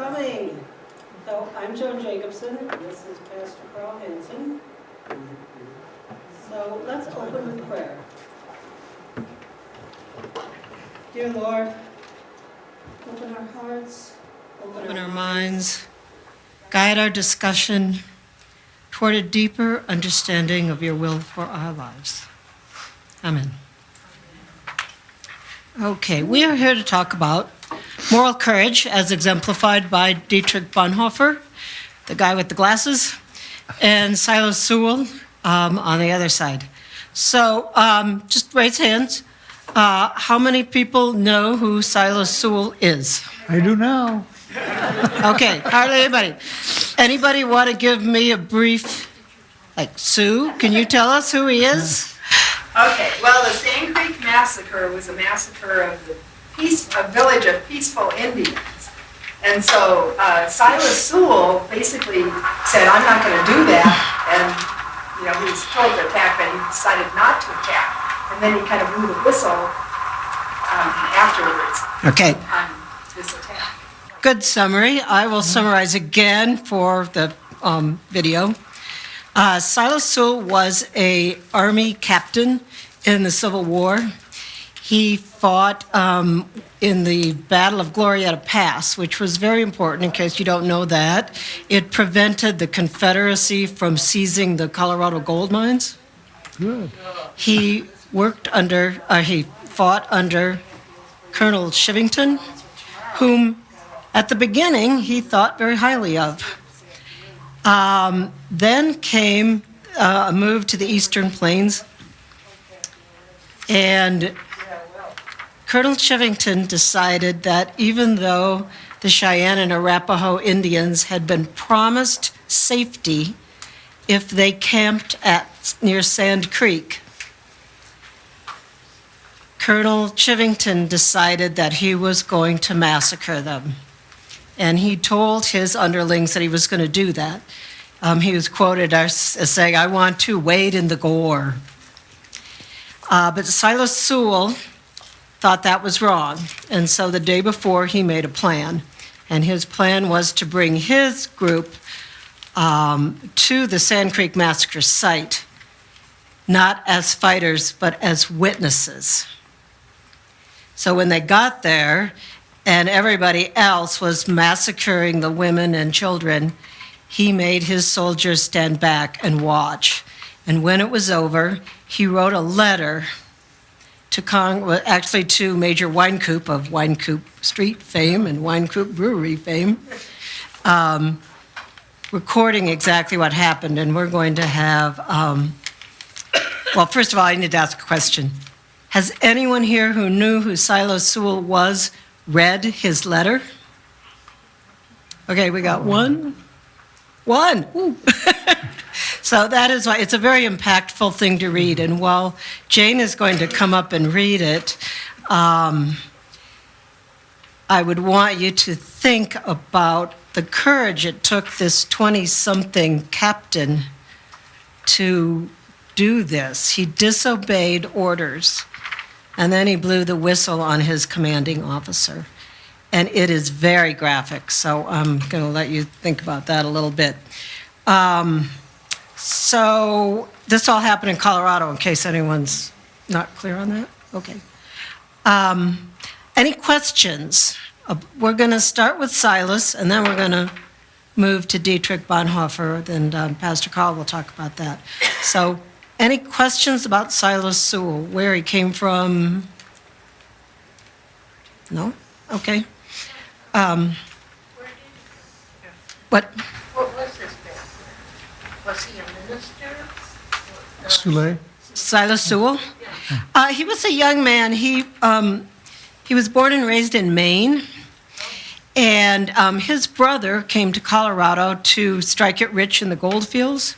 coming. So I'm Joan Jacobson, this is Pastor Hansen. So let's open with prayer. Dear Lord, open our hearts, open our minds, guide our discussion toward a deeper understanding of your will for our lives. Amen. Okay, we are here to talk about moral courage as exemplified by Dietrich Bonhoeffer, the guy with the glasses, and Silas Soule on the other side. So just raise hands. How many people know who Silas Soule is? I do now. Okay, hardly anybody. Anybody want to give me a brief, like, Sue, can you tell us who he is? Okay, well, the Sand Creek Massacre was a massacre of a village of peaceful Indians. And so Silas Soule basically said, I'm not going to do that. And, he was told to attack, but he decided not to attack. And then he kind of blew the whistle afterwards on this attack. Good summary. I will summarize again for the video. Silas Soule was an army captain in the Civil War. He fought in the Battle of Glorieta Pass, which was very important in case you don't know that. It prevented the Confederacy from seizing the Colorado gold mines. Good. He fought under Colonel Chivington, whom at the beginning he thought very highly of. Then came a move to the Eastern Plains, and Colonel Chivington decided that even though the Cheyenne and Arapaho Indians had been promised safety if they camped near Sand Creek, Colonel Chivington decided that he was going to massacre them. And he told his underlings that he was going to do that. He was quoted as saying, I want to wade in the gore. But Silas Soule thought that was wrong. And so the day before, he made a plan. And his plan was to bring his group to the Sand Creek Massacre site, not as fighters, but as witnesses. So when they got there, and everybody else was massacring the women and children, he made his soldiers stand back and watch. And when it was over, he wrote a letter to Major Winecoop of Winecoop Street fame and Winecoop Brewery fame, recording exactly what happened. And we're going to have, well, first of all, I need to ask a question. Has anyone here who knew who Silas Soule was read his letter? Okay, we got one. Ooh. So that is why it's a very impactful thing to read. And while Jane is going to come up and read it, I would want you to think about the courage it took this 20-something captain to do this. He disobeyed orders, and then he blew the whistle on his commanding officer. And it is very graphic, so I'm going to let you think about that a little bit. So this all happened in Colorado, in case anyone's not clear on that? Okay. Any questions? We're going to start with Silas, and then we're going to move to Dietrich Bonhoeffer, and Pastor Carl will talk about that. So any questions about Silas Soule, where he came from? No? Okay. What? What was his background? Was he a minister? Soule? Silas Soule? He was a young man. He was born and raised in Maine, and his brother came to Colorado to strike it rich in the gold fields.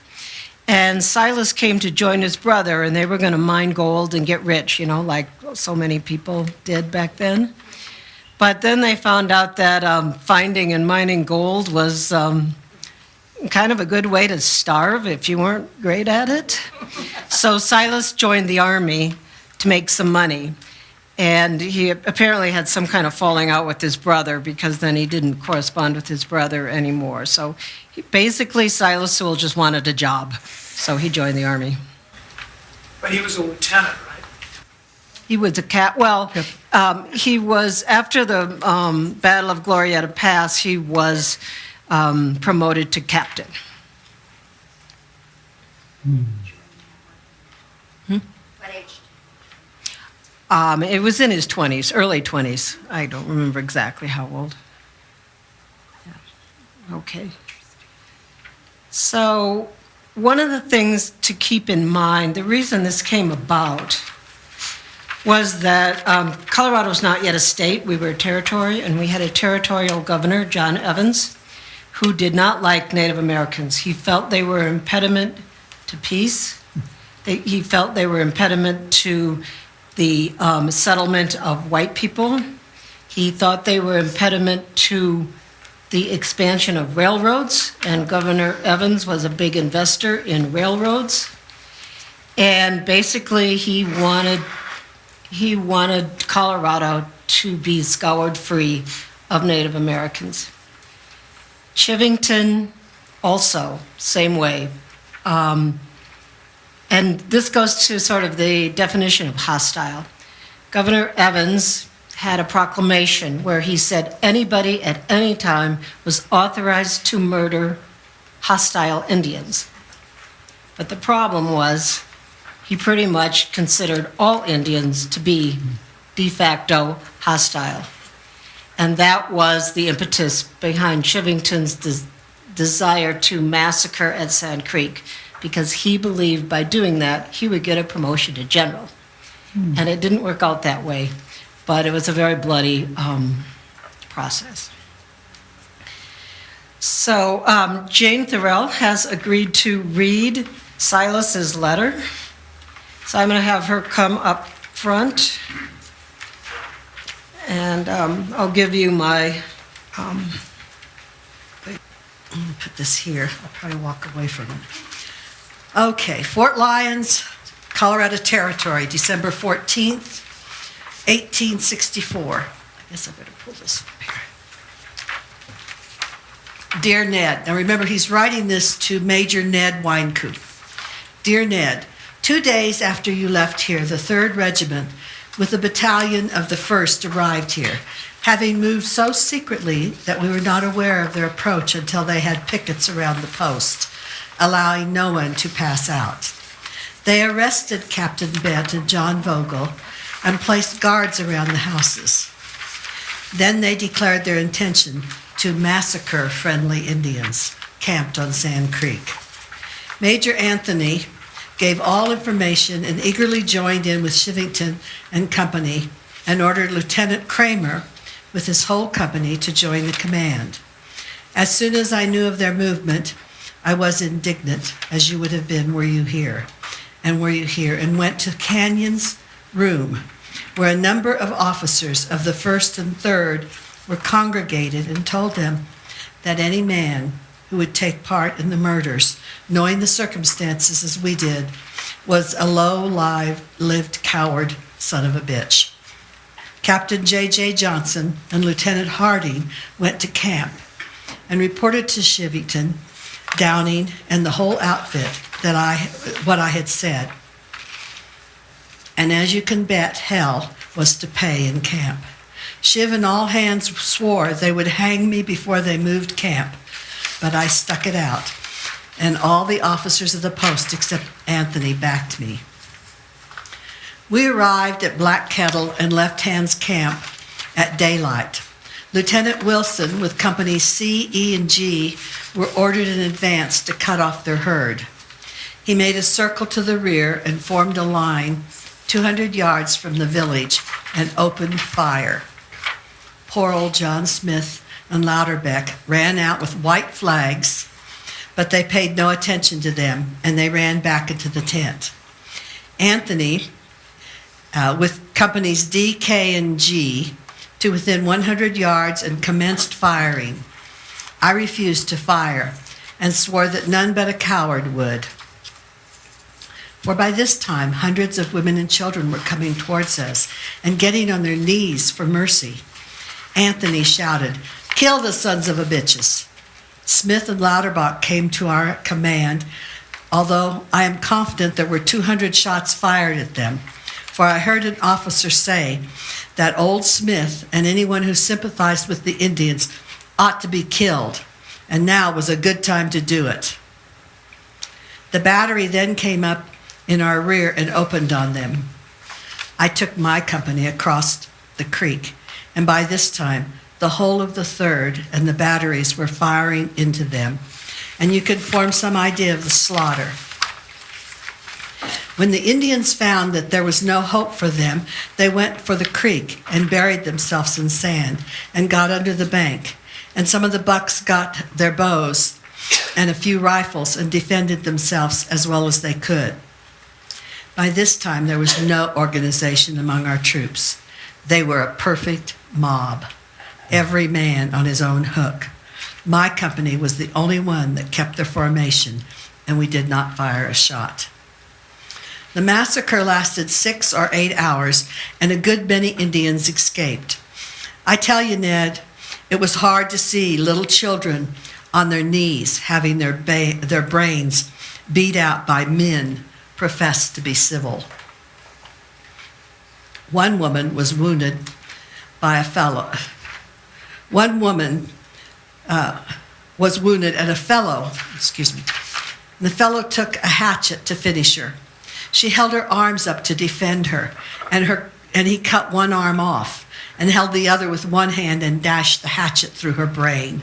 And Silas came to join his brother, and they were going to mine gold and get rich, like so many people did back then. But then they found out that finding and mining gold was kind of a good way to starve if you weren't great at it. So Silas joined the army to make some money. And he apparently had some kind of falling out with his brother because then he didn't correspond with his brother anymore. So basically, Silas Soule just wanted a job, so he joined the Army. But he was a lieutenant, right? He was a he was, after the Battle of Glorieta Pass, he was promoted to captain. What age? It was in his 20s, early 20s. I don't remember exactly how old. Yeah. Okay. So one of the things to keep in mind, the reason this came about was that Colorado was not yet a state. We were a territory, and we had a territorial governor, John Evans, who did not like Native Americans. He felt they were an impediment to peace. He felt they were an impediment to the settlement of white people. He thought they were impediment to the expansion of railroads, and Governor Evans was a big investor in railroads. And basically, he wanted Colorado to be scoured free of Native Americans. Chivington also, same way. And this goes to sort of the definition of hostile. Governor Evans had a proclamation where he said anybody at any time was authorized to murder hostile Indians. But the problem was he pretty much considered all Indians to be de facto hostile. And that was the impetus behind Chivington's desire to massacre at Sand Creek, because he believed by doing that he would get a promotion to general. And it didn't work out that way, but it was a very bloody process. So Jane Thorell has agreed to read Silas's letter. So I'm going to have her come up front, and I'll give you my, let me put this here. I'll probably walk away from it. Okay, Fort Lyons, Colorado Territory, December 14th, 1864. I guess I better pull this up here. Dear Ned, now remember he's writing this to Major Ned Winecoop. Dear Ned, 2 days after you left here, the 3rd Regiment with a battalion of the 1st arrived here, having moved so secretly that we were not aware of their approach until they had pickets around the post, allowing no one to pass out. They arrested Captain Bent and John Vogel and placed guards around the houses. Then they declared their intention to massacre friendly Indians camped on Sand Creek. Major Anthony gave all information and eagerly joined in with Chivington and company and ordered Lieutenant Kramer with his whole company to join the command. As soon as I knew of their movement, I was indignant, as you would have been were you here, and went to Canyon's room, where a number of officers of the 1st and 3rd were congregated, and told them that any man who would take part in the murders, knowing the circumstances as we did, was a low-lived coward son of a bitch. Captain J.J. Johnson and Lieutenant Harding went to camp and reported to Chivington, Downing, and the whole outfit what I had said. And as you can bet, hell was to pay in camp. Shiv and all hands swore they would hang me before they moved camp, but I stuck it out, and all the officers of the post except Anthony backed me. We arrived at Black Kettle and left Hand's camp at daylight. Lieutenant Wilson with companies C, E, and G were ordered in advance to cut off their herd. He made a circle to the rear and formed a line 200 yards from the village and opened fire. Poor old John Smith and Louderbeck ran out with white flags, but they paid no attention to them, and they ran back into the tent. Anthony, with companies D, K, and G, to within 100 yards and commenced firing. I refused to fire and swore that none but a coward would. For by this time, hundreds of women and children were coming towards us and getting on their knees for mercy. Anthony shouted, "Kill the sons of a bitches." Smith and Lauterbach came to our command, although I am confident there were 200 shots fired at them, for I heard an officer say that old Smith and anyone who sympathized with the Indians ought to be killed, and now was a good time to do it. The battery then came up in our rear and opened on them. I took my company across the creek, and by this time, the whole of the 3rd and the batteries were firing into them, and you could form some idea of the slaughter. When the Indians found that there was no hope for them, they went for the creek and buried themselves in sand and got under the bank, and some of the bucks got their bows and a few rifles and defended themselves as well as they could. By this time, there was no organization among our troops. They were a perfect mob, every man on his own hook. My company was the only one that kept their formation, and we did not fire a shot. The massacre lasted 6 or 8 hours, and a good many Indians escaped. I tell you, Ned, it was hard to see little children on their knees having their brains beat out by men professed to be civil. One woman was wounded by a fellow. One woman was wounded, and the fellow took a hatchet to finish her. She held her arms up to defend her, and he cut one arm off and held the other with one hand and dashed the hatchet through her brain.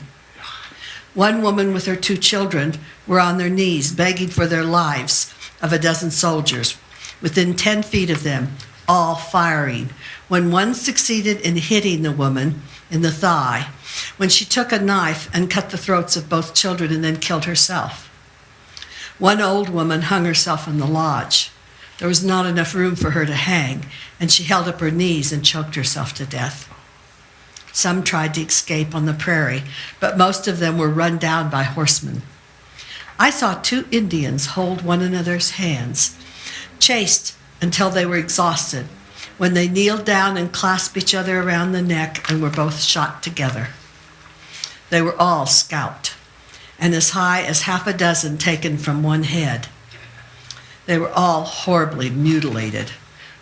One woman with her 2 children were on their knees begging for their lives of a dozen soldiers, within 10 feet of them, all firing, when one succeeded in hitting the woman in the thigh, when she took a knife and cut the throats of both children and then killed herself. One old woman hung herself in the lodge. There was not enough room for her to hang, and she held up her knees and choked herself to death. Some tried to escape on the prairie, but most of them were run down by horsemen. I saw 2 Indians hold one another's hands, chased until they were exhausted, when they kneeled down and clasped each other around the neck and were both shot together. They were all scalped, and as high as half a dozen taken from one head. They were all horribly mutilated.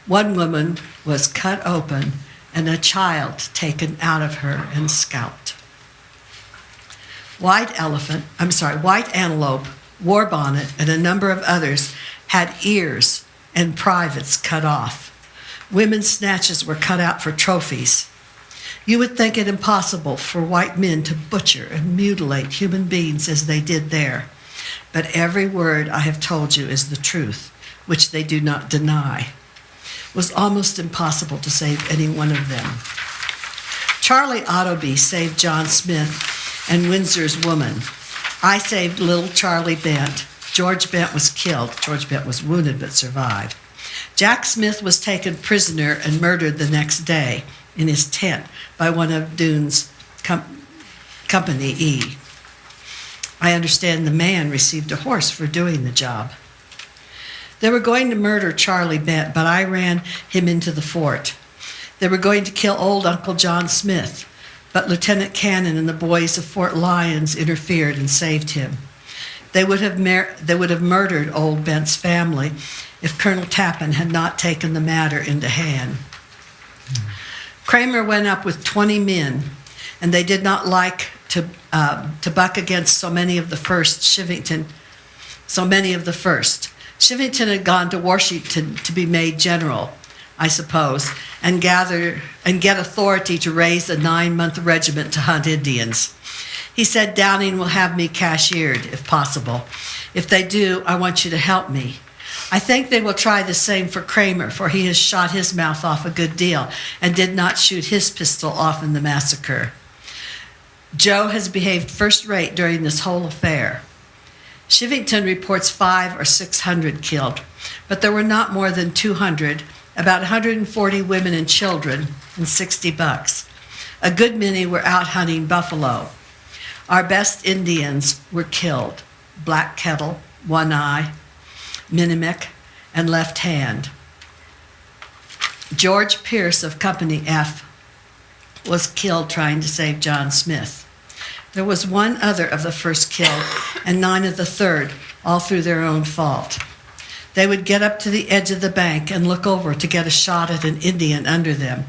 One woman was cut open and a child taken out of her and scalped. White Antelope, War Bonnet, and a number of others had ears and privates cut off. Women's snatches were cut out for trophies. You would think it impossible for white men to butcher and mutilate human beings as they did there. But every word I have told you is the truth, which they do not deny. It was almost impossible to save any one of them. Charlie Ottoby saved John Smith and Windsor's woman. I saved little Charlie Bent. George Bent was killed. George Bent was wounded but survived. Jack Smith was taken prisoner and murdered the next day in his tent by one of Doone's Company E. I understand the man received a horse for doing the job. They were going to murder Charlie Bent, but I ran him into the fort. They were going to kill old Uncle John Smith, but Lieutenant Cannon and the boys of Fort Lyons interfered and saved him. They would have murdered old Bent's family if Colonel Tappan had not taken the matter into hand. Kramer went up with 20 men, and they did not like to buck against so many of the first. Shivington had gone to Washington to be made general, I suppose, and get authority to raise a 9-month regiment to hunt Indians. He said Downing will have me cashiered, if possible. If they do, I want you to help me. I think they will try the same for Kramer, for he has shot his mouth off a good deal and did not shoot his pistol off in the massacre. Joe has behaved first-rate during this whole affair. Shivington reports 500 or 600 killed, but there were not more than 200, about 140 women and children, and 60 bucks. A good many were out hunting buffalo. Our best Indians were killed: Black Kettle, One Eye, Minimek, and left hand. George Pierce of Company F was killed trying to save John Smith. There was one other of the first killed and 9 of the third, all through their own fault. They would get up to the edge of the bank and look over to get a shot at an Indian under them.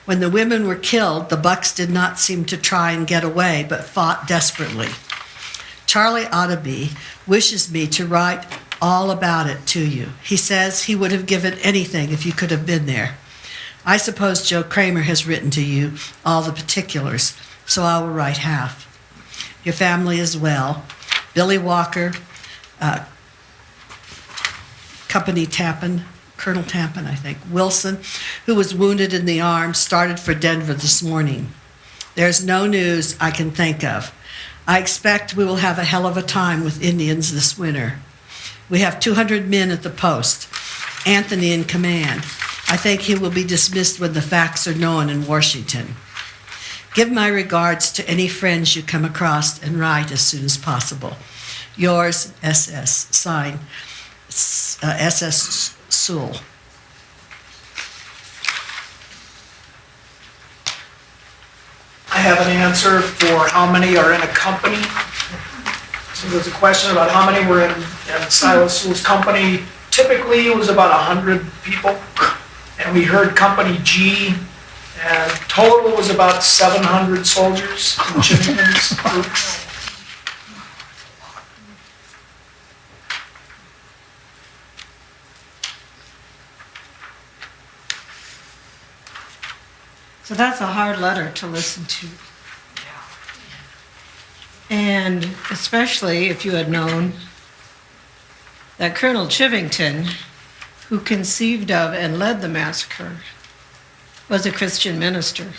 When the women were killed, the bucks did not seem to try and get away, but fought desperately. Charlie Otterby wishes me to write all about it to you. He says he would have given anything if you could have been there. I suppose Joe Kramer has written to you all the particulars, so I will write half. Your family is well. Billy Walker, Company Tappan, Colonel Tappan, I think, Wilson, who was wounded in the arm, started for Denver this morning. There's no news I can think of. I expect we will have a hell of a time with Indians this winter. We have 200 men at the post, Anthony in command. I think he will be dismissed when the facts are known in Washington. Give my regards to any friends you come across and write as soon as possible. Yours, SS, signed, SS Soule. I have an answer for how many are in a company. So there's a question about how many were in Silas Soule's company. Typically, it was about 100 people. And we heard Company G, and total was about 700 soldiers in Chivington's group. So that's a hard letter to listen to. And especially if you had known that Colonel Chivington, who conceived of and led the massacre, was a Christian minister.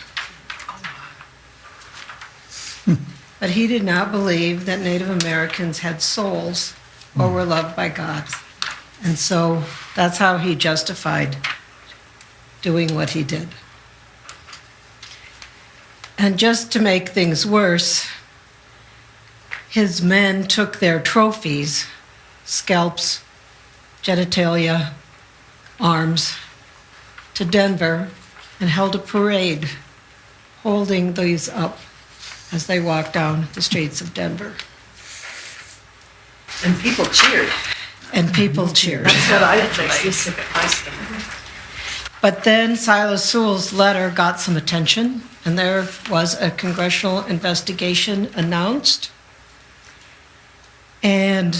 But he did not believe that Native Americans had souls or were loved by God. And so that's how he justified doing what he did. And just to make things worse, his men took their trophies, scalps, genitalia, arms, to Denver and held a parade holding these up as they walked down the streets of Denver. And people cheered. And people cheered. That's what I think. But then Silas Soule's letter got some attention, and there was a congressional investigation announced. And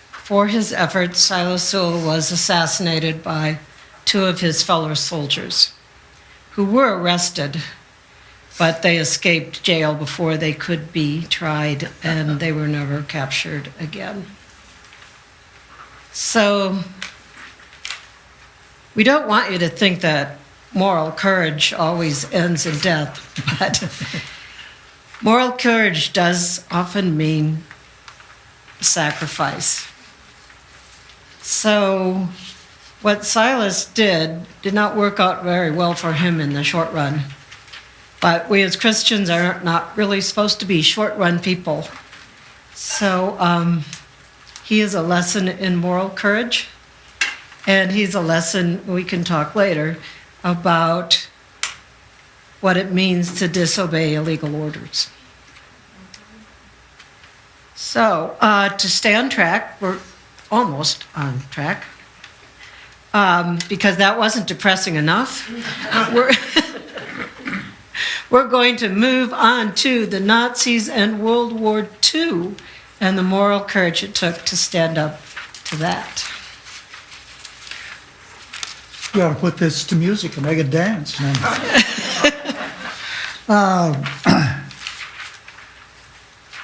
for his efforts, Silas Soule was assassinated by 2 of his fellow soldiers who were arrested, but they escaped jail before they could be tried, and they were never captured again. So we don't want you to think that moral courage always ends in death, but moral courage does often mean sacrifice. So what Silas did not work out very well for him in the short run. But we as Christians are not really supposed to be short-run people. So he is a lesson in moral courage, and he's a lesson, we can talk later, about what it means to disobey illegal orders. So to stay on track, we're almost on track, because that wasn't depressing enough. We're going to move on to the Nazis and World War II and the moral courage it took to stand up to that. You ought to put this to music and make it dance.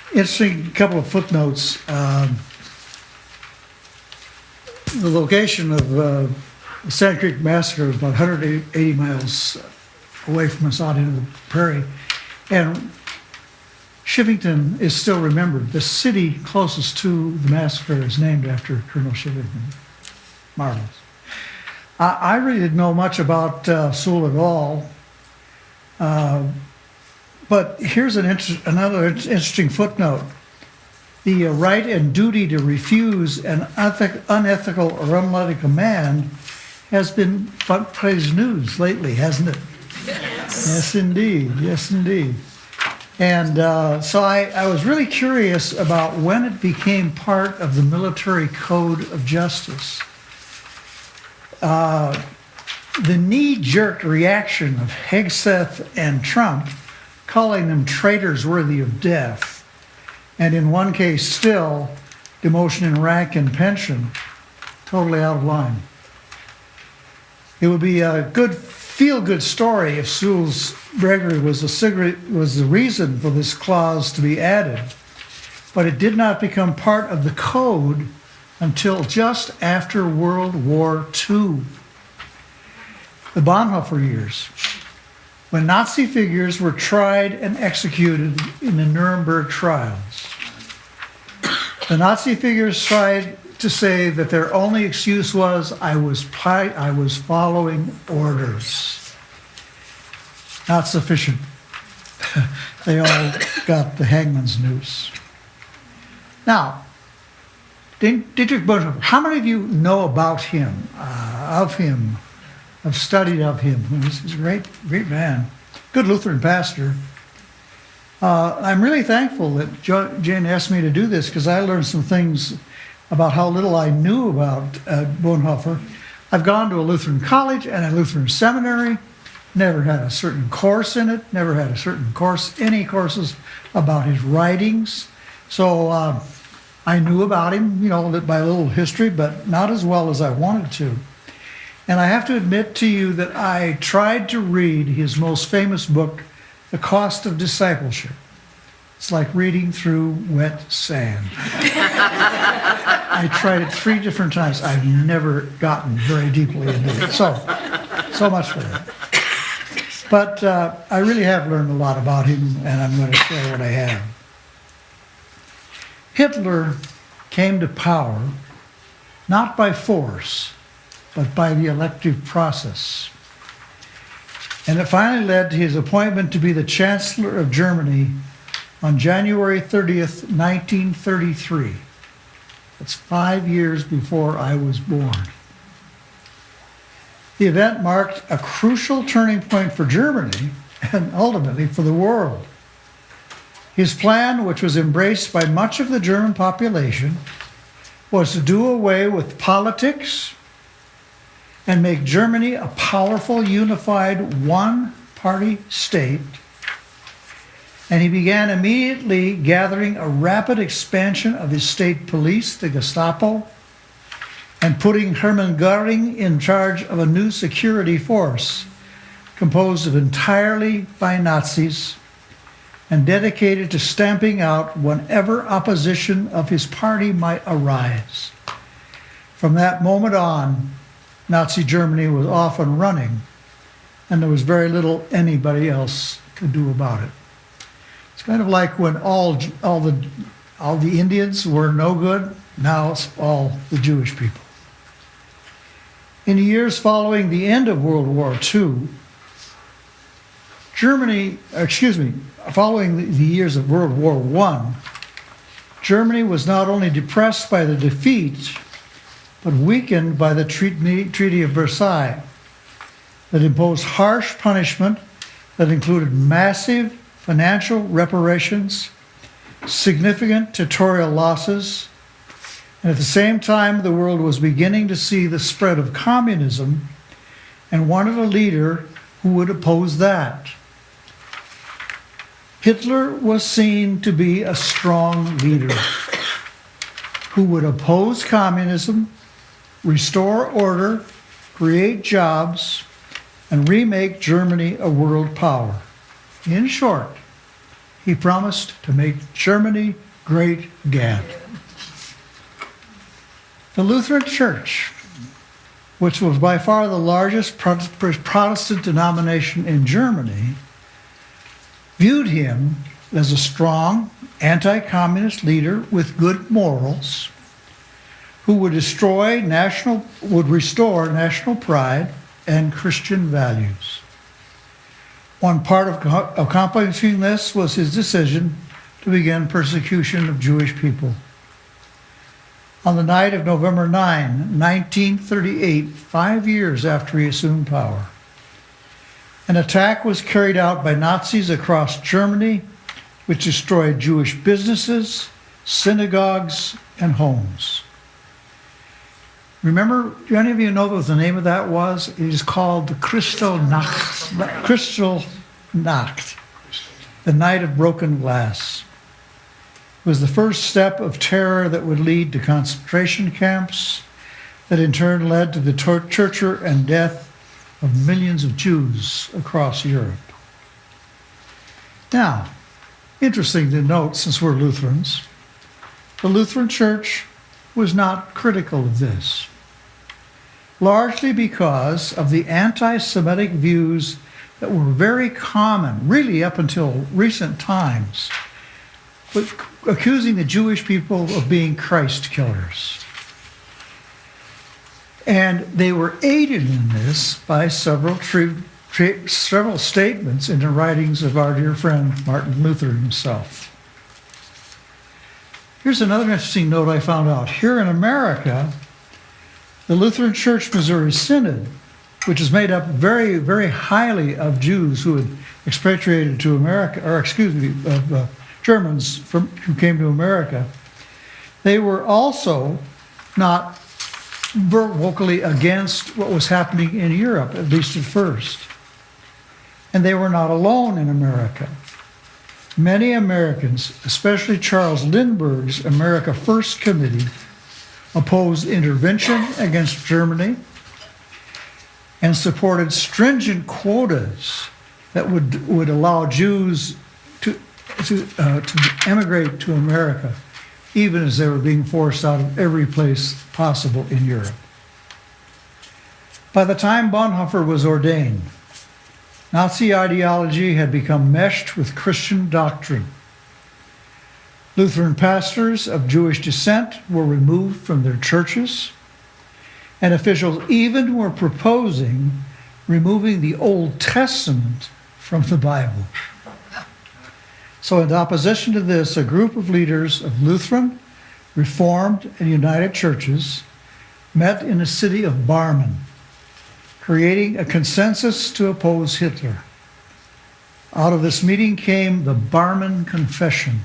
Interesting couple of footnotes. The location of the Sand Creek Massacre was about 180 miles away from us out into the prairie. And Chivington is still remembered. The city closest to the massacre is named after Colonel Chivington. Marvelous. I really didn't know much about Soule at all. But here's another interesting footnote. the right and duty to refuse an unethical or unloving command has been front page news lately, hasn't it? Yes, indeed. Yes, indeed. And so I was really curious about when it became part of the military code of justice. The knee-jerk reaction of Hegseth and Trump, calling them traitors worthy of death, and in one case still, demotion in rank and pension, totally out of line. It would be a good feel-good story if Soule's bravery was the reason for this clause to be added, but it did not become part of the code until just after World War II. The Bonhoeffer years, when Nazi figures were tried and executed in the Nuremberg trials. The Nazi figures tried to say that their only excuse was, I was following orders. Not sufficient. They all got the hangman's noose. Now, Dietrich Bonhoeffer, how many of you know about him, have studied of him? He's a great man, good Lutheran pastor. I'm really thankful that Jane asked me to do this because I learned some things about how little I knew about Bonhoeffer. I've gone to a Lutheran college and a Lutheran seminary, never had a certain course in it, never had any courses about his writings. So I knew about him, by a little history, but not as well as I wanted to. And I have to admit to you that I tried to read his most famous book, The Cost of Discipleship. It's like reading through wet sand. I tried it 3 different times. I've never gotten very deeply into it. So much for that. But I really have learned a lot about him, and I'm going to share what I have. Hitler came to power not by force, but by the elective process. And it finally led to his appointment to be the Chancellor of Germany on January 30th, 1933. That's 5 years before I was born. The event marked a crucial turning point for Germany and ultimately for the world. His plan, which was embraced by much of the German population, was to do away with politics and make Germany a powerful, unified, one-party state. And he began immediately gathering a rapid expansion of his state police, the Gestapo, and putting Hermann Göring in charge of a new security force composed of entirely by Nazis and dedicated to stamping out whatever opposition of his party might arise. From that moment on, Nazi Germany was off and running, and there was very little anybody else could do about it. It's kind of like when all the Indians were no good, now it's all the Jewish people. In the years following the end of World War II, following the years of World War I, Germany was not only depressed by the defeat, but weakened by the Treaty of Versailles that imposed harsh punishment that included massive financial reparations, significant territorial losses, and at the same time the world was beginning to see the spread of communism and wanted a leader who would oppose that. Hitler was seen to be a strong leader who would oppose communism, restore order, create jobs, and remake Germany a world power. In short, he promised to make Germany great again. The Lutheran Church, which was by far the largest Protestant denomination in Germany, viewed him as a strong anti-communist leader with good morals who would restore national pride and Christian values. One part of accomplishing this was his decision to begin persecution of Jewish people. On the night of November 9, 1938, 5 years after he assumed power, an attack was carried out by Nazis across Germany, which destroyed Jewish businesses, synagogues, and homes. Remember, do any of you know what the name of that was? It is called the Kristallnacht, the Night of Broken Glass. It was the first step of terror that would lead to concentration camps, that in turn led to the torture and death of millions of Jews across Europe. Now, interesting to note, since we're Lutherans, the Lutheran Church was not critical of this, largely because of the anti-Semitic views that were very common, really up until recent times, but accusing the Jewish people of being Christ killers. And they were aided in this by several statements in the writings of our dear friend Martin Luther himself. Here's another interesting note I found out. Here in America, the Lutheran Church Missouri Synod, which is made up very, very highly of Jews who had expatriated to America, or excuse me, of Germans who came to America, they were also not vocally against what was happening in Europe, at least at first. And they were not alone in America. Many Americans, especially Charles Lindbergh's America First Committee, opposed intervention against Germany and supported stringent quotas that would allow Jews to emigrate to America, even as they were being forced out of every place possible in Europe. By the time Bonhoeffer was ordained, Nazi ideology had become meshed with Christian doctrine. Lutheran pastors of Jewish descent were removed from their churches, and officials even were proposing removing the Old Testament from the Bible. So in opposition to this, a group of leaders of Lutheran, Reformed, and United churches met in the city of Barmen, creating a consensus to oppose Hitler. Out of this meeting came the Barmen Confession,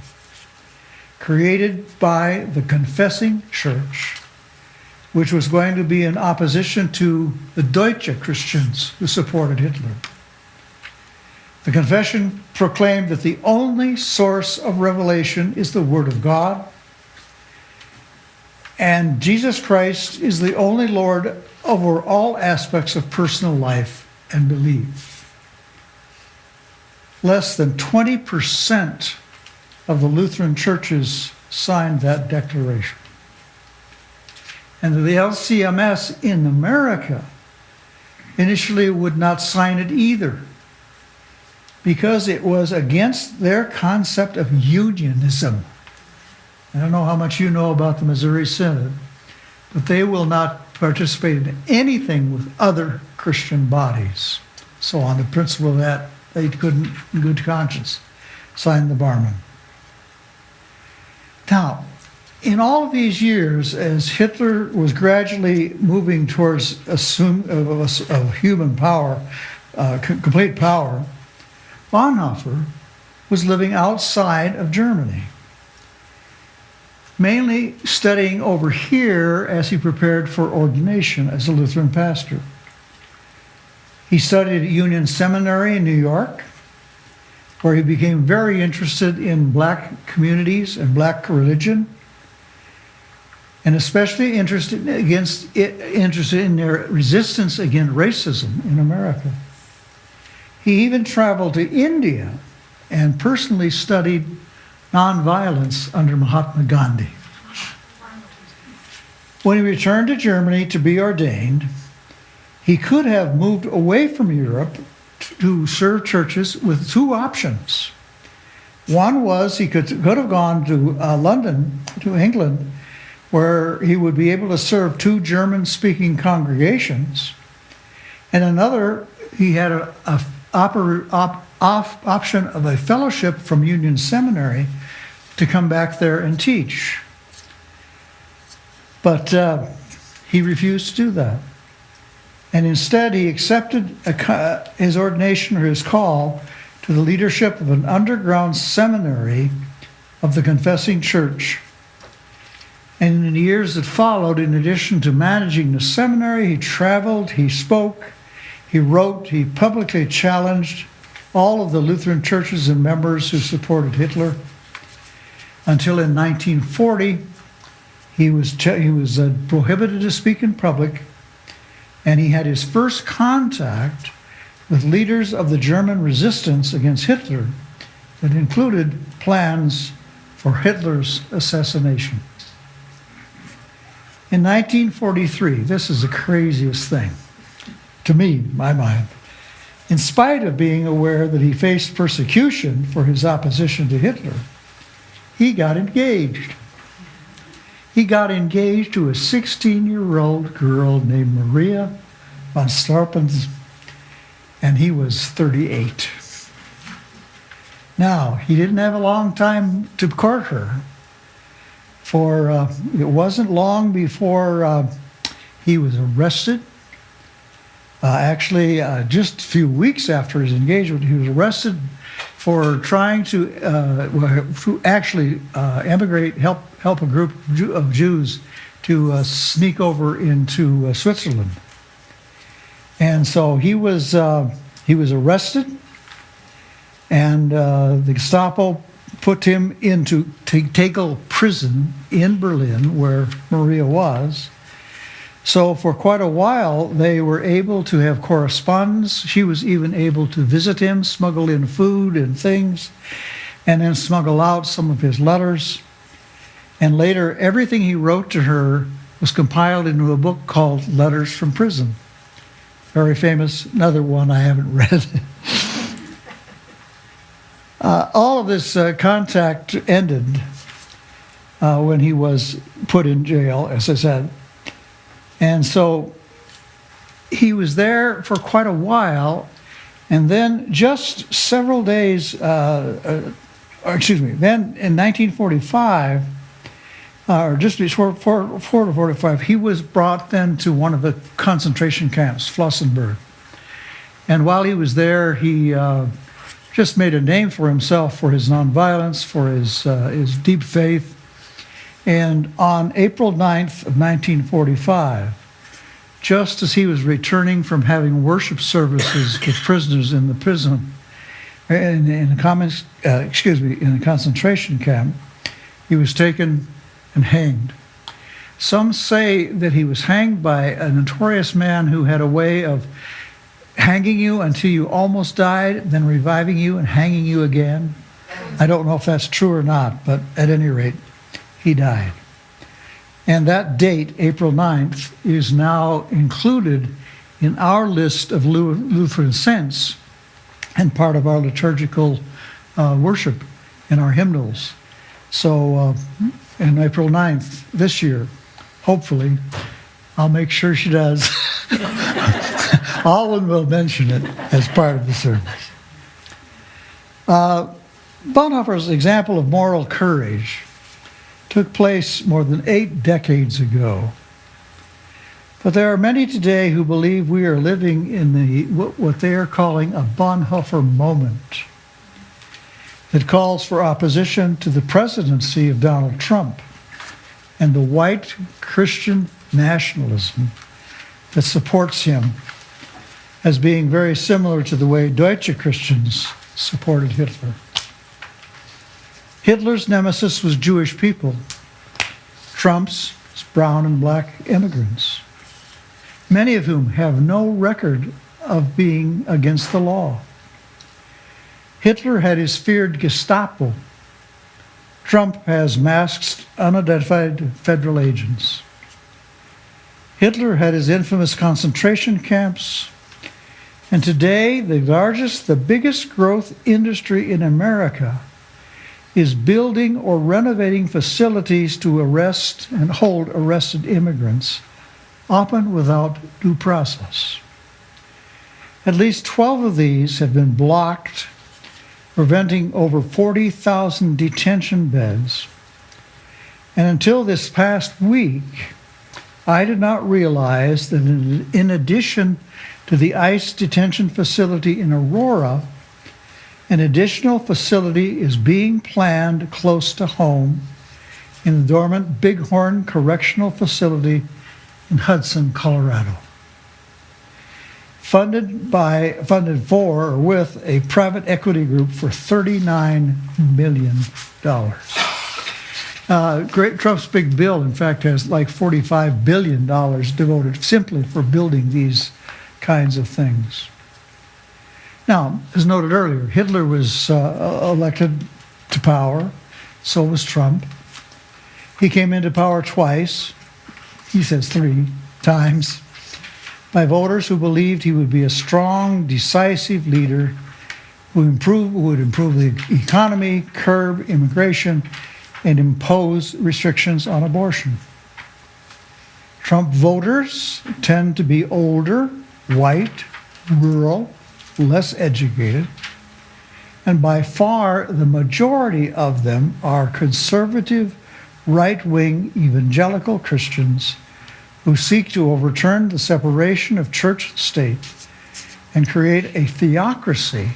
created by the Confessing Church, which was going to be in opposition to the Deutsche Christians who supported Hitler. The confession proclaimed that the only source of revelation is the Word of God, and Jesus Christ is the only Lord over all aspects of personal life and belief. Less than 20% of the Lutheran churches signed that declaration. And the LCMS in America initially would not sign it either, because it was against their concept of unionism. I don't know how much you know about the Missouri Synod, but they will not participate in anything with other Christian bodies. So on the principle of that, they couldn't, in good conscience, sign the Barmen. Now, in all of these years, as Hitler was gradually moving towards human power, complete power, Bonhoeffer was living outside of Germany, mainly studying over here as he prepared for ordination as a Lutheran pastor. He studied at Union Seminary in New York, where he became very interested in black communities and black religion, and especially interested in their resistance against racism in America. He even traveled to India and personally studied nonviolence under Mahatma Gandhi. When he returned to Germany to be ordained, he could have moved away from Europe to serve churches with two options. One was he could have gone to London, to England, where he would be able to serve two German-speaking congregations, and another, he had an option of a fellowship from Union Seminary, to come back there and teach. But he refused to do that. And instead, he accepted his ordination or his call to the leadership of an underground seminary of the Confessing Church. And in the years that followed, in addition to managing the seminary, he traveled, he spoke, he wrote, he publicly challenged all of the Lutheran churches and members who supported Hitler. Until in 1940, he was prohibited to speak in public, and he had his first contact with leaders of the German resistance against Hitler that included plans for Hitler's assassination. In 1943, this is the craziest thing, to me, in my mind. In spite of being aware that he faced persecution for his opposition to Hitler, he got engaged. He got engaged to a 16-year-old girl named Maria von Starpens, and he was 38. Now, he didn't have a long time to court her, for it wasn't long before he was arrested. Actually, just a few weeks after his engagement, he was arrested for trying to actually emigrate, help a group of Jews to sneak over into Switzerland. And so he was arrested, and the Gestapo put him into Tegel prison in Berlin, where Maria was. So for quite a while, they were able to have correspondence. She was even able to visit him, smuggle in food and things, and then smuggle out some of his letters. And later, everything he wrote to her was compiled into a book called Letters from Prison. Very famous, another one I haven't read. All of this contact ended when he was put in jail, as I said. And so he was there for quite a while, and then just several days, then in 1945, or just before 45, he was brought then to one of the concentration camps, Flossenburg. And while he was there, he just made a name for himself for his nonviolence, for his deep faith. And on April 9th of 1945, just as he was returning from having worship services with prisoners in the prison, in a concentration camp, he was taken and hanged. Some say that he was hanged by a notorious man who had a way of hanging you until you almost died, then reviving you and hanging you again. I don't know if that's true or not, but at any rate, he died. And that date, April 9th, is now included in our list of Lutheran saints and part of our liturgical worship in our hymnals. So on April 9th this year, hopefully, I'll make sure she does. Alwyn will mention it as part of the service. Bonhoeffer's example of moral courage took place more than 8 decades ago. But there are many today who believe we are living in what they are calling a Bonhoeffer moment that calls for opposition to the presidency of Donald Trump and the white Christian nationalism that supports him as being very similar to the way Deutsche Christians supported Hitler. Hitler's nemesis was Jewish people. Trump's is brown and black immigrants, many of whom have no record of being against the law. Hitler had his feared Gestapo. Trump has masked, unidentified federal agents. Hitler had his infamous concentration camps. And today, the biggest growth industry in America is building or renovating facilities to arrest and hold arrested immigrants, often without due process. At least 12 of these have been blocked preventing over 40,000 detention beds. And until this past week, I did not realize that in addition to the ICE detention facility in Aurora, an additional facility is being planned close to home in the dormant Bighorn Correctional Facility in Hudson, Colorado. Funded for or with a private equity group for $39 million. Trump's big bill, in fact, has like $45 billion devoted simply for building these kinds of things. Now, as noted earlier, Hitler was elected to power, so was Trump. He came into power twice, he says 3 times, by voters who believed he would be a strong, decisive leader who would improve the economy, curb immigration, and impose restrictions on abortion. Trump voters tend to be older, white, rural, less educated, and by far the majority of them are conservative, right-wing evangelical Christians who seek to overturn the separation of church and state and create a theocracy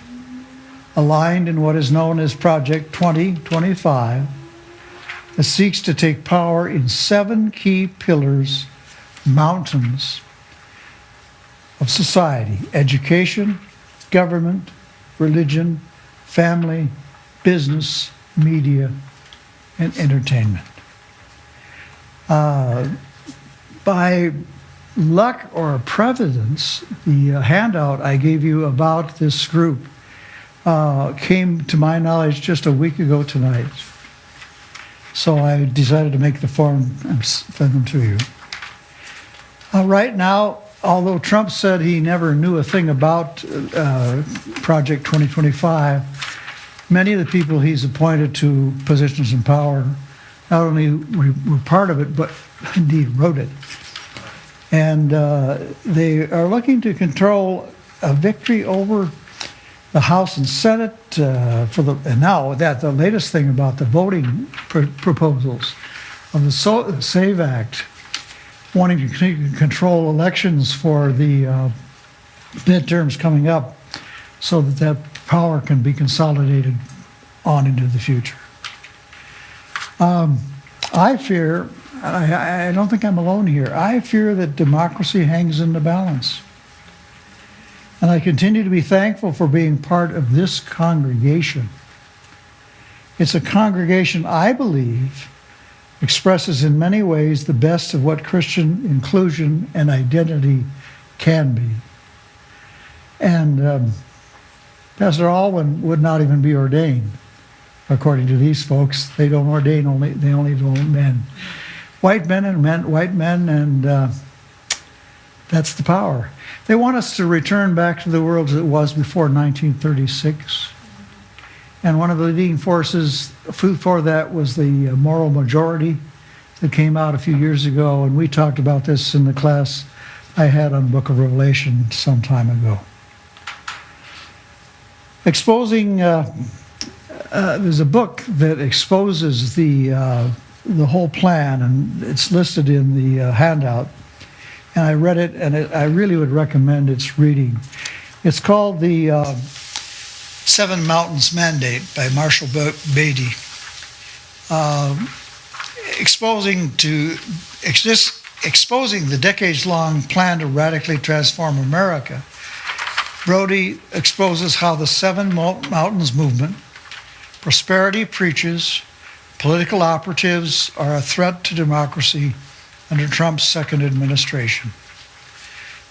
aligned in what is known as Project 2025 that seeks to take power in 7 key pillars, mountains of society: education, government, religion, family, business, media, and entertainment. By luck or providence, the handout I gave you about this group came to my knowledge just a week ago tonight. So I decided to make the form and send them to you. Right now, although Trump said he never knew a thing about Project 2025, many of the people he's appointed to positions in power not only were part of it, but indeed wrote it. And they are looking to control a victory over the House and Senate and now that the latest thing about the voting proposals of the SAVE Act, wanting to control elections for the midterms coming up so that power can be consolidated on into the future. I fear, I don't think I'm alone here, I fear that democracy hangs in the balance. And I continue to be thankful for being part of this congregation. It's a congregation I believe expresses in many ways the best of what Christian inclusion and identity can be. And Pastor Alwyn would not even be ordained, according to these folks. They don't ordain, they only ordain men. White men, and that's the power. They want us to return back to the world as it was before 1936. And one of the leading forces for that was the moral majority that came out a few years ago. And we talked about this in the class I had on the Book of Revelation some time ago. There's a book that exposes the whole plan, and it's listed in the handout. And I read it, and I really would recommend its reading. It's called the Seven Mountains Mandate by Marshall Beatty, exposing the decades-long plan to radically transform America. Brody exposes how the Seven Mountains movement, prosperity preachers, political operatives are a threat to democracy under Trump's second administration.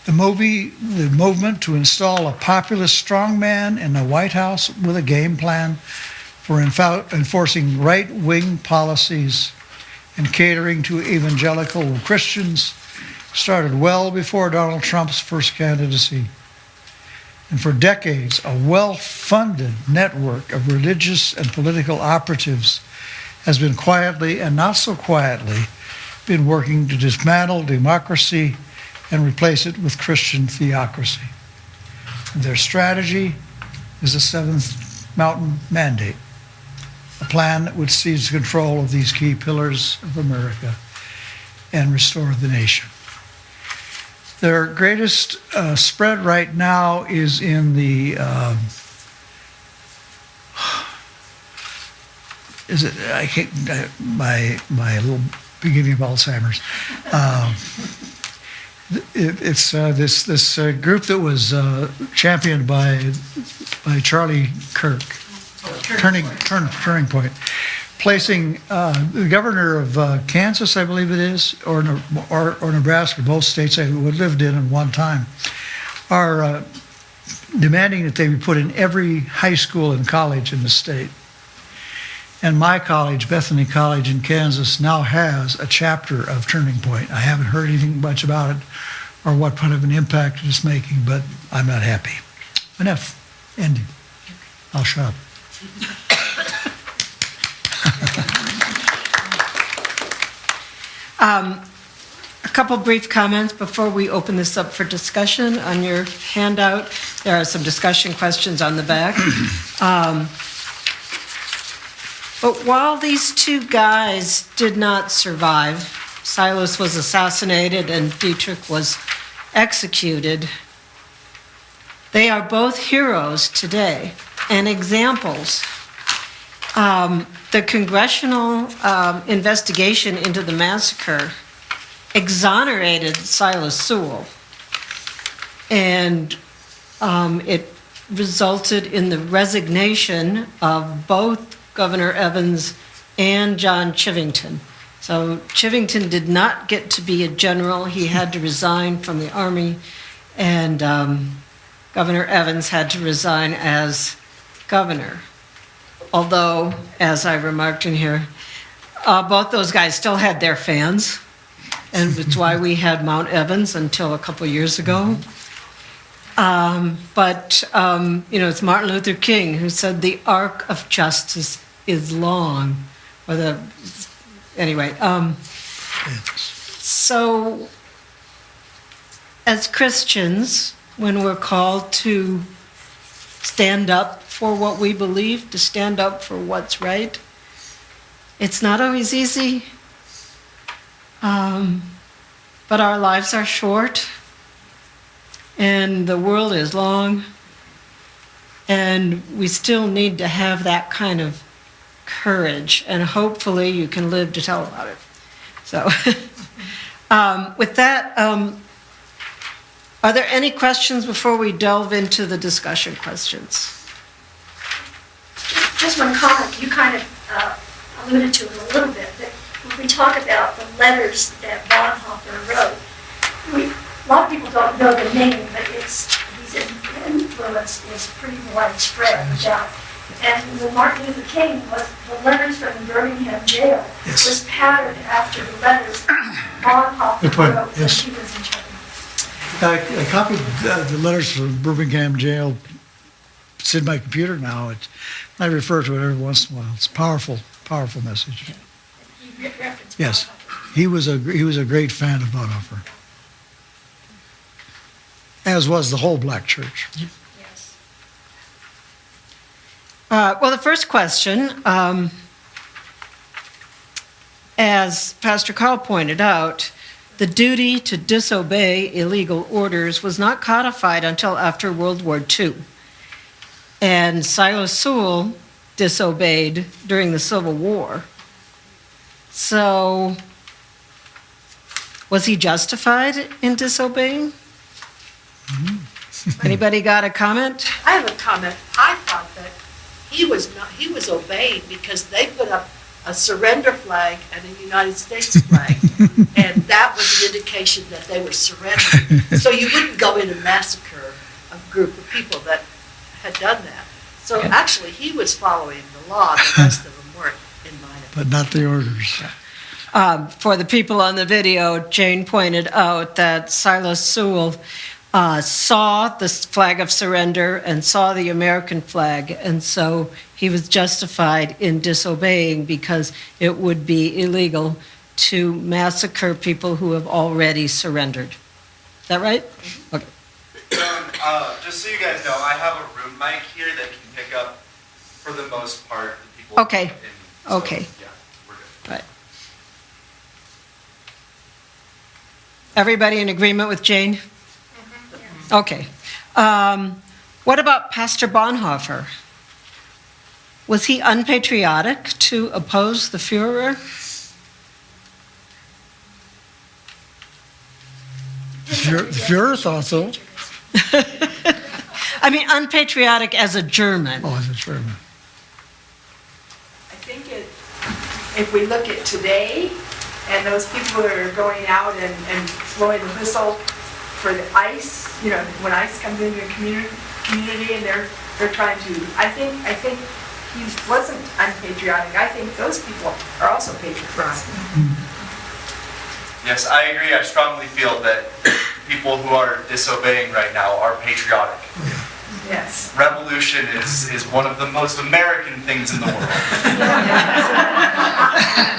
The movement to install a populist strongman in the White House with a game plan for enforcing right-wing policies and catering to evangelical Christians started well before Donald Trump's first candidacy. And for decades, a well-funded network of religious and political operatives has been quietly and not so quietly been working to dismantle democracy and replace it with Christian theocracy. And their strategy is the seven Mountain Mandate, a plan that would seize control of these key pillars of America and restore the nation. Their greatest spread right now is in the, my little beginning of Alzheimer's. It's this group that was championed by Charlie Kirk, Turning Point, placing the governor of Kansas, I believe it is, or Nebraska, both states I lived in at one time, are demanding that they be put in every high school and college in the state. And my college, Bethany College in Kansas, now has a chapter of Turning Point. I haven't heard anything much about it or what kind of an impact it is making, but I'm not happy. Enough. Ending. I'll shut up. A couple brief comments before we open this up for discussion. On your handout, there are some discussion questions on the back. But while these two guys did not survive, Silas was assassinated and Dietrich was executed, they are both heroes today and examples. The congressional investigation into the massacre exonerated Silas Soule, and it resulted in the resignation of both Governor Evans and John Chivington. So Chivington did not get to be a general. He had to resign from the Army, and Governor Evans had to resign as governor. Although, as I remarked in here, both those guys still had their fans, and it's why we had Mount Evans until a couple years ago. But it's Martin Luther King who said the arc of justice is long. So as Christians, when we're called to stand up for what we believe, to stand up for what's right, it's not always easy, but our lives are short, and the world is long, and we still need to have that kind of courage, and hopefully you can live to tell about it. So with that, are there any questions before we delve into the discussion questions? Just one comment, you kind of alluded to it a little bit, that when we talk about the letters that Bonhoeffer wrote, a lot of people don't know the name, but his influence is pretty widespread. And the Martin Luther King the letters from the Birmingham jail was patterned after the letters Bonhoeffer wrote when he was in jail. I copied the letters from Birmingham jail. It's in my computer now. I refer to it every once in a while. It's a powerful, powerful message. Yes, he was a great fan of Bonhoeffer, as was the whole black church. Yes. Well, the first question, as Pastor Carl pointed out, the duty to disobey illegal orders was not codified until after World War II. And Silas Soule disobeyed during the Civil War. So, was he justified in disobeying? Anybody got a comment? I have a comment. I thought that he was obeying because they put up a surrender flag and a United States flag, and that was an indication that they were surrendering. So you wouldn't go in and massacre a group of people that had done that. So actually, he was following the law. The rest of them weren't, in my opinion. But not the orders. For the people on the video, Jane pointed out that Silas Soule saw the flag of surrender and saw the American flag, and so he was justified in disobeying because it would be illegal to massacre people who have already surrendered. Is that right? Okay. Just so you guys know, I have a room mic here that can pick up for the most part, the people. Okay. Okay. Yeah, we're good. Right. Everybody in agreement with Jane? Okay. What about Pastor Bonhoeffer? Was he unpatriotic to oppose the Führer? The Fuhrer thought so. I mean, unpatriotic as a German. Oh, as a German. I think if we look at today, and those people that are going out and blowing the whistle for the ICE, you know, when ICE comes into a community and they're trying to, I think he wasn't unpatriotic. I think those people are also patriots. Yes, I agree. I strongly feel that people who are disobeying right now are patriotic. Yes. Revolution is one of the most American things in the world.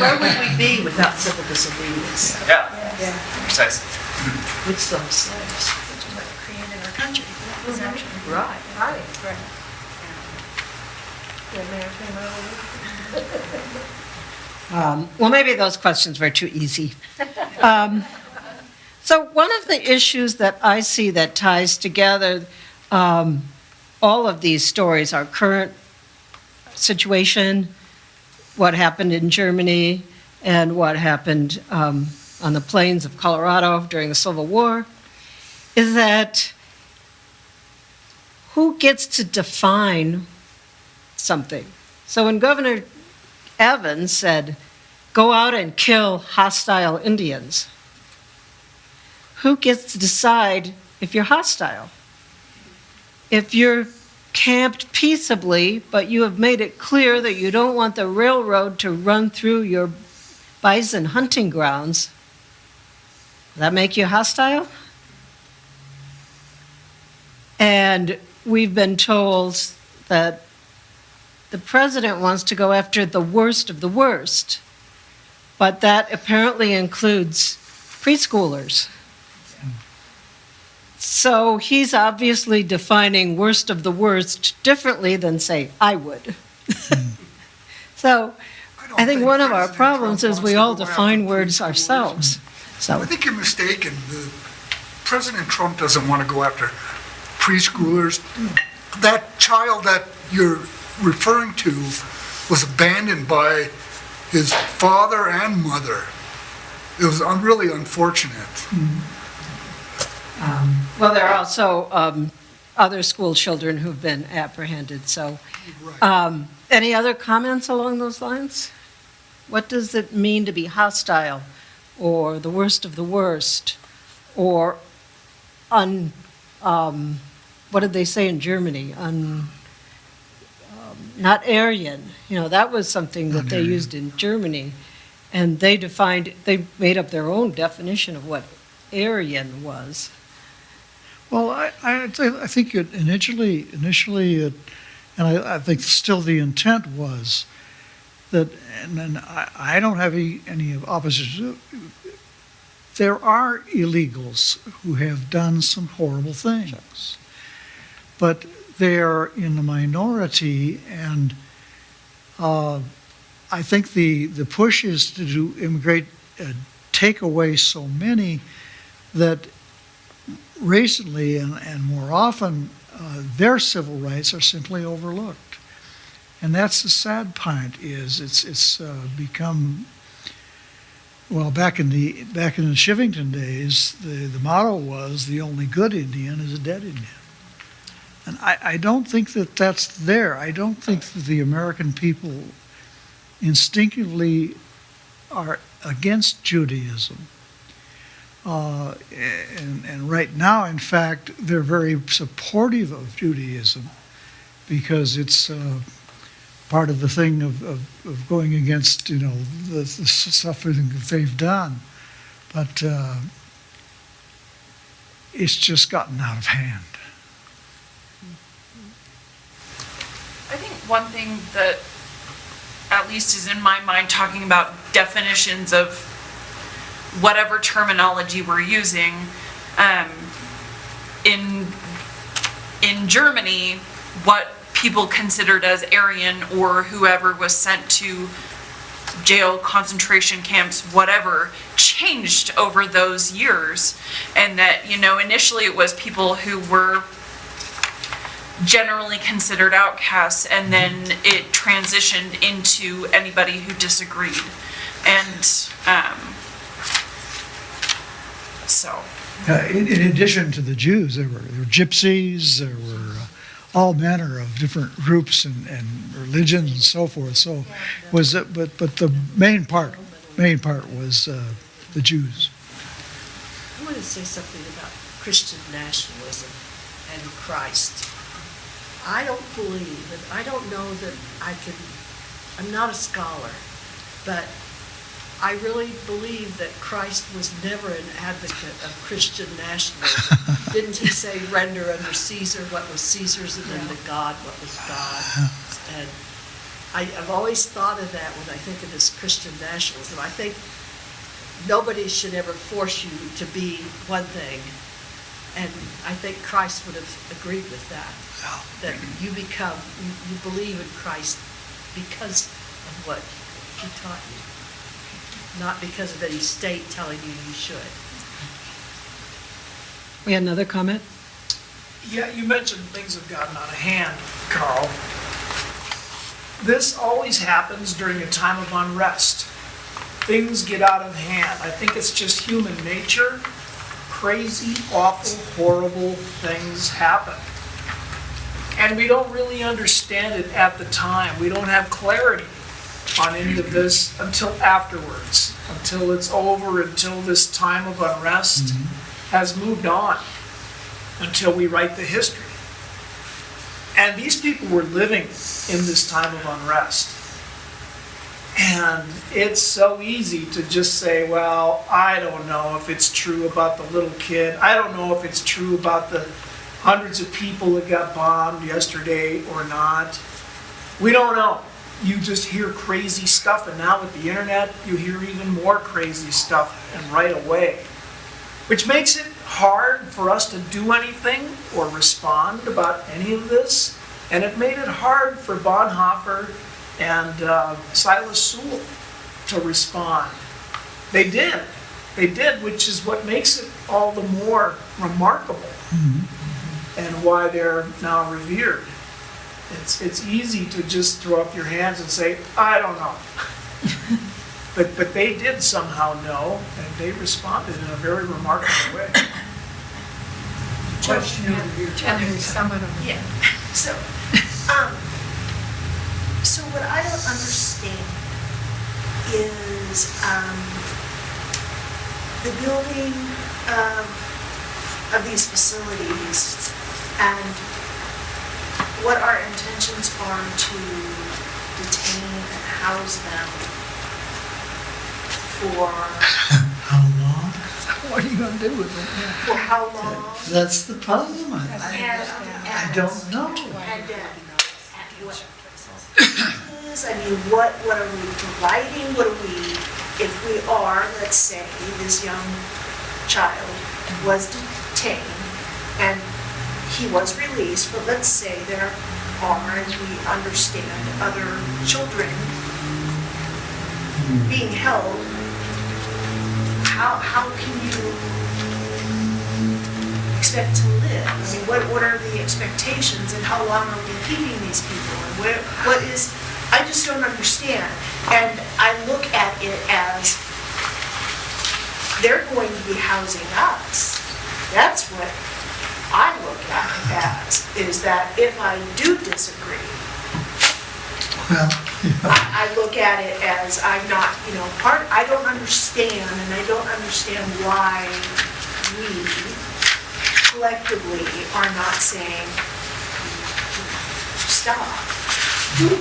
Where would we be without civil disobedience? Yeah, Yeah. precisely. We'd still have slaves. Which is what created our country. That was actually. Right. Right. Well, maybe those questions were too easy. So one of the issues that I see that ties together all of these stories, our current situation, what happened in Germany, and what happened on the plains of Colorado during the Civil War, is that who gets to define something? So when Governor Evans said, go out and kill hostile Indians, who gets to decide if you're hostile? If you're camped peaceably, but you have made it clear that you don't want the railroad to run through your bison hunting grounds, does that make you hostile? And we've been told that the president wants to go after the worst of the worst, but that apparently includes preschoolers. So he's obviously defining worst of the worst differently than, say, I would. So I think one of our problems is we all define words ourselves. So I think you're mistaken. President Trump doesn't want to go after preschoolers. That child that you're referring to was abandoned by his father and mother. It was really unfortunate. Well, there are also other school children who've been apprehended. So Right. any other comments along those lines? What does it mean to be hostile, or the worst of the worst, or what did they say in Germany? Not Aryan. You know, that was something that they used in Germany, and they made up their own definition of what Aryan was. Well, I think it initially, and I think still the intent was that, and I don't have any opposition. There are illegals who have done some horrible things, but they are in the minority, and I think the push is to immigrate, take away so many that recently and more often their civil rights are simply overlooked, and that's the sad part. Is it's become, well, back in the Chivington days, the motto was the only good Indian is a dead Indian. And I don't think that that's there. I don't think that the American people instinctively are against Judaism. And right now, in fact, they're very supportive of Judaism because it's part of the thing of going against, you know, the suffering that they've done. But it's just gotten out of hand. I think one thing that at least is in my mind, talking about definitions of whatever terminology we're using, in Germany, what people considered as Aryan or whoever was sent to jail, concentration camps, whatever, changed over those years. And that, initially it was people who were generally considered outcasts, and then it transitioned into anybody who disagreed. And so. In addition to the Jews, there were gypsies, there were all manner of different groups and religions and so forth. So was it, but the main part was the Jews. I want to say something about Christian nationalism and Christ. I don't believe, and I don't know that I'm not a scholar, but I really believe that Christ was never an advocate of Christian nationalism. Didn't he say, render unto Caesar what was Caesar's and then to God what was God's? And I've always thought of that when I think of this Christian nationalism. I think nobody should ever force you to be one thing. And I think Christ would have agreed with that. That you believe in Christ because of what he taught you, not because of any state telling you you should. We had another comment? Yeah, you mentioned things have gotten out of hand, Carl. This always happens during a time of unrest. Things get out of hand. I think it's just human nature. Crazy, awful, horrible things happen. And we don't really understand it at the time. We don't have clarity on any of this until afterwards, until it's over, until this time of unrest has moved on, until we write the history. And these people were living in this time of unrest. And it's so easy to just say, well, I don't know if it's true about the little kid. I don't know if it's true about the hundreds of people that got bombed yesterday or not. We don't know. You just hear crazy stuff, and now with the internet, you hear even more crazy stuff, and right away. Which makes it hard for us to do anything or respond about any of this. And it made it hard for Bonhoeffer and Silas Soule to respond. They did, which is what makes it all the more remarkable and why they're now revered. It's easy to just throw up your hands and say, I don't know. but they did somehow know, and they responded in a very remarkable way. Question over here. Yeah. So what I don't understand is the building of these facilities and what our intentions are to detain and house them for. How long? What are you going to do with it? For how long? That's the problem. I don't know. I mean, what are we providing? What are we, if we are, let's say, this young child was detained and he was released, but let's say there are, and we understand, other children being held, how can you expect to live? I mean, what are the expectations and how long are we keeping these people? And what is, I just don't understand. And I look at it as they're going to be housing us. That's what I look at it as, is that if I do disagree, Well, I look at it as I'm not, I don't understand, and I don't understand why we collectively are not saying, stop.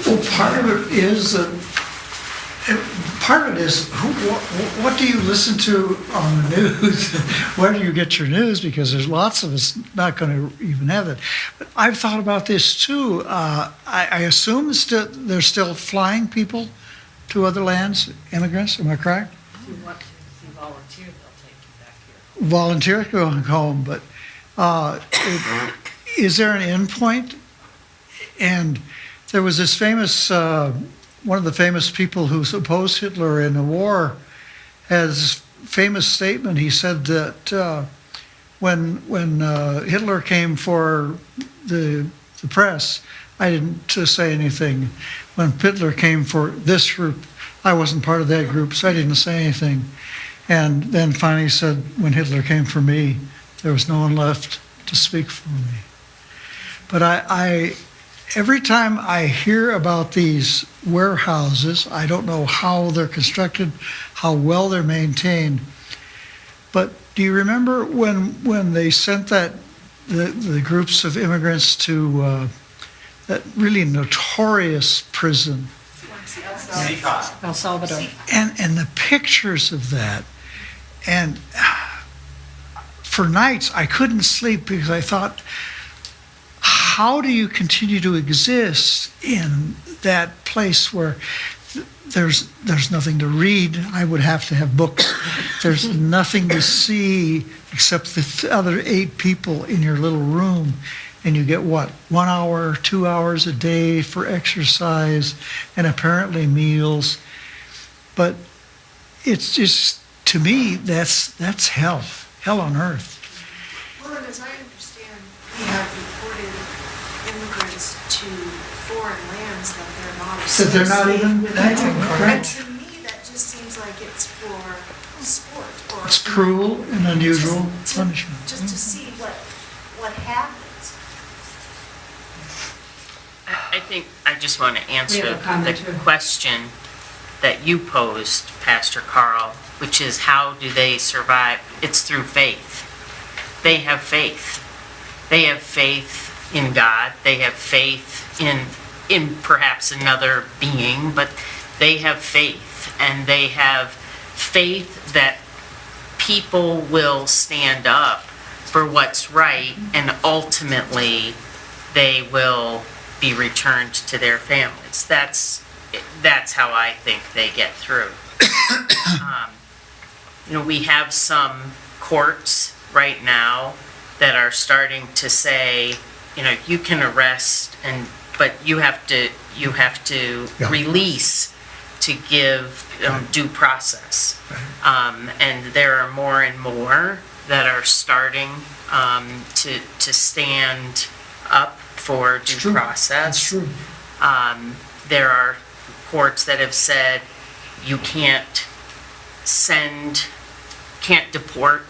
Well, part of it is, what do you listen to on the news? Where do you get your news? Because there's lots of us not going to even have it. But I've thought about this too. I assume they're still flying people to other lands, immigrants, am I correct? If you want to, if you volunteer, they'll take you back here. Volunteer going home, but is there an end point And there was this famous, one of the famous people who opposed Hitler in the war has this famous statement. He said that when Hitler came for the press, I didn't say anything. When Hitler came for this group, I wasn't part of that group, so I didn't say anything. And then finally said, when Hitler came for me, there was no one left to speak for me. But I every time I hear about these warehouses, I don't know how they're constructed, how well they're maintained. But do you remember when they sent the groups of immigrants to that really notorious prison? El Salvador. And the pictures of that, and for nights I couldn't sleep because I thought, how do you continue to exist in that place where there's nothing to read? I would have to have books. There's nothing to see except the other 8 people in your little room. And you get what, 1 hour, 2 hours a day for exercise and apparently meals. But it's just, to me, that's hell on earth. Well, and as I understand, we have reported immigrants to foreign lands that they're not That they're not associated even with. acting, And correct? to me, that just seems like it's for sport or. It's cruel and unusual Just to- punishment. Just to see what happens. I think I just want to answer We have a comment the here. question that you posed, Pastor Carl, which is how do they survive? It's through faith. They have faith. They have faith in God. They have faith in perhaps another being, but they have faith, and they have faith that people will stand up for what's right, and ultimately they will be returned to their families. That's how I think they get through. We have some courts right now that are starting to say, you can arrest but you have to Yeah. release to give due process. And there are more and more that are starting to stand up for due true. process. That's true. There are courts that have said you can't deport.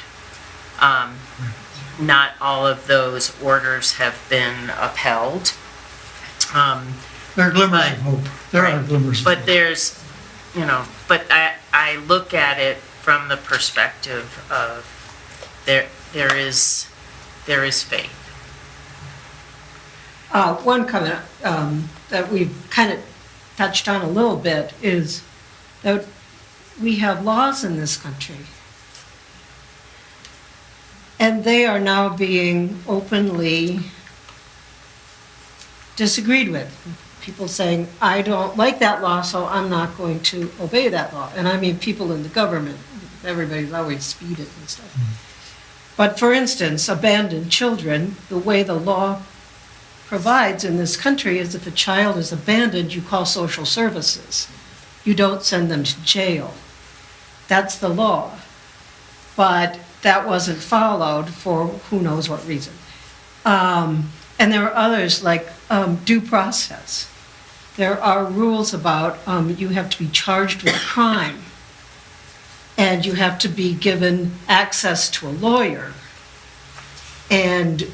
Not all of those orders have been upheld. There are glimmers But- of hope. There are Right. glimmers of But hope. there's, but I look at it from the perspective of there is faith. One comment that we've kind of touched on a little bit is that we have laws in this country. And they are now being openly disagreed with. People saying, I don't like that law, so I'm not going to obey that law. And I mean people in the government. Everybody's always speeding and stuff. But for instance, abandoned children, the way the law provides in this country is if a child is abandoned, you call social services. You don't send them to jail. That's the law. But that wasn't followed for who knows what reason. And there are others like due process. There are rules about you have to be charged with a crime, and you have to be given access to a lawyer, and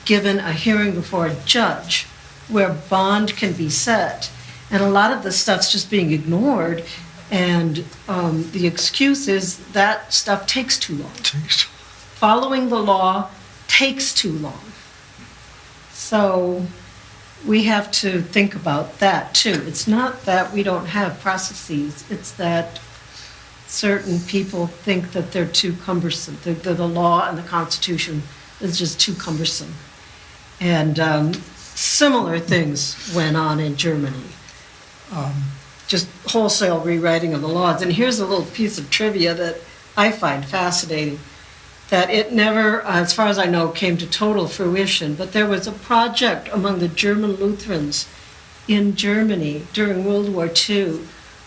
given a hearing before a judge where bond can be set. And a lot of the stuff's just being ignored, and the excuse is that stuff takes too long. Following the law takes too long. So we have to think about that too. It's not that we don't have processes, it's that certain people think that they're too cumbersome. The law and the Constitution is just too cumbersome. And similar things went on in Germany. Just wholesale rewriting of the laws. And here's a little piece of trivia that I find fascinating. that it never, as far as I know, came to total fruition, but there was a project among the German Lutherans in Germany during World War II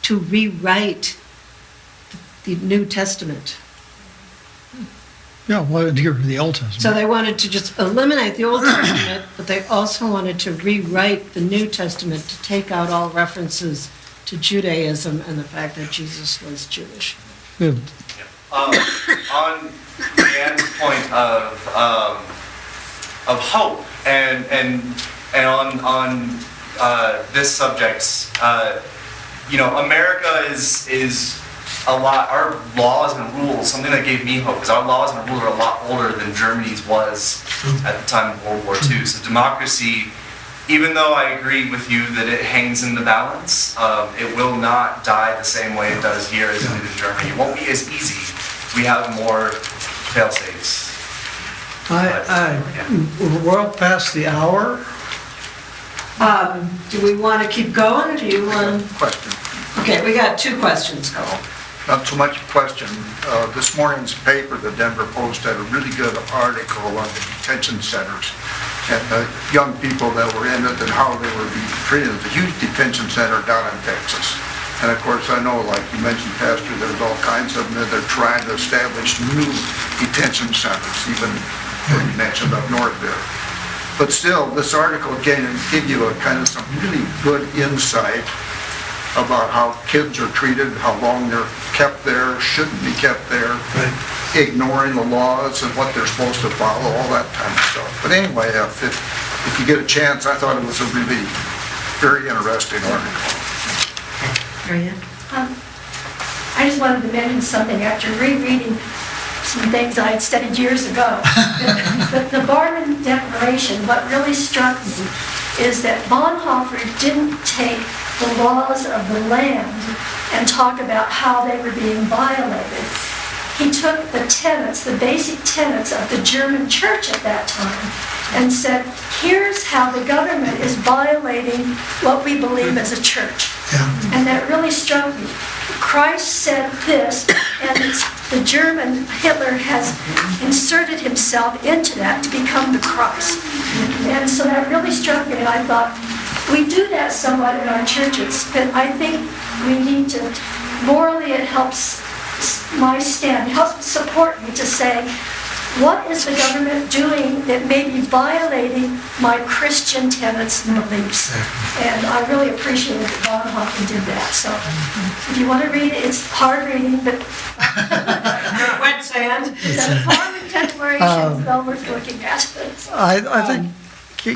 to rewrite the New Testament. Yeah, well, to get rid of the Old Testament. So they wanted to just eliminate the Old Testament, but they also wanted to rewrite the New Testament to take out all references to Judaism and the fact that Jesus was Jewish. Good. On Dan's point of hope and on this subject, America is a lot. Our laws and rules, something that gave me hope, is our laws and rules are a lot older than Germany's was at the time of World War II. So democracy, even though I agree with you that it hangs in the balance, it will not die the same way it does here as it did in Germany. It won't be as easy. We have more fail-safes. We're well past the hour. Do we want to keep going, or do you want? Question. Okay, we got 2 questions going. Not so much a question. This morning's paper, the Denver Post, had a really good article on the detention centers and the young people that were in it and how they were being treated. It's a huge detention center down in Texas. And of course, I know, like you mentioned, Pastor, there's all kinds of them that they're trying to establish new detention centers, even what you mentioned up north there. But still, this article can give you a kind of some really good insight about how kids are treated, how long they're kept there, shouldn't be kept there, ignoring the laws and what they're supposed to follow, all that kind of stuff. But anyway, if you get a chance, I thought it was a really very interesting article. I just wanted to mention something after rereading some things I had studied years ago. The Barmen Declaration, what really struck me is that Bonhoeffer didn't take the laws of the land and talk about how they were being violated. He took the tenets, the basic tenets of the German church at that time, and said, here's how the government is violating what we believe as a church. Yeah. And that really struck me. Christ said this, and the German, Hitler has inserted himself into that to become the Christ. And so that really struck me, and I thought, we do that somewhat in our churches, but I think we need to, morally it helps my stand, it helps support me to say, what is the government doing that may be violating my Christian tenets and beliefs? And I really appreciate that Bonhoeffer did that. So if you want to read it, it's hard reading, but Wet sand. the Barmen Declaration is well worth looking at. I think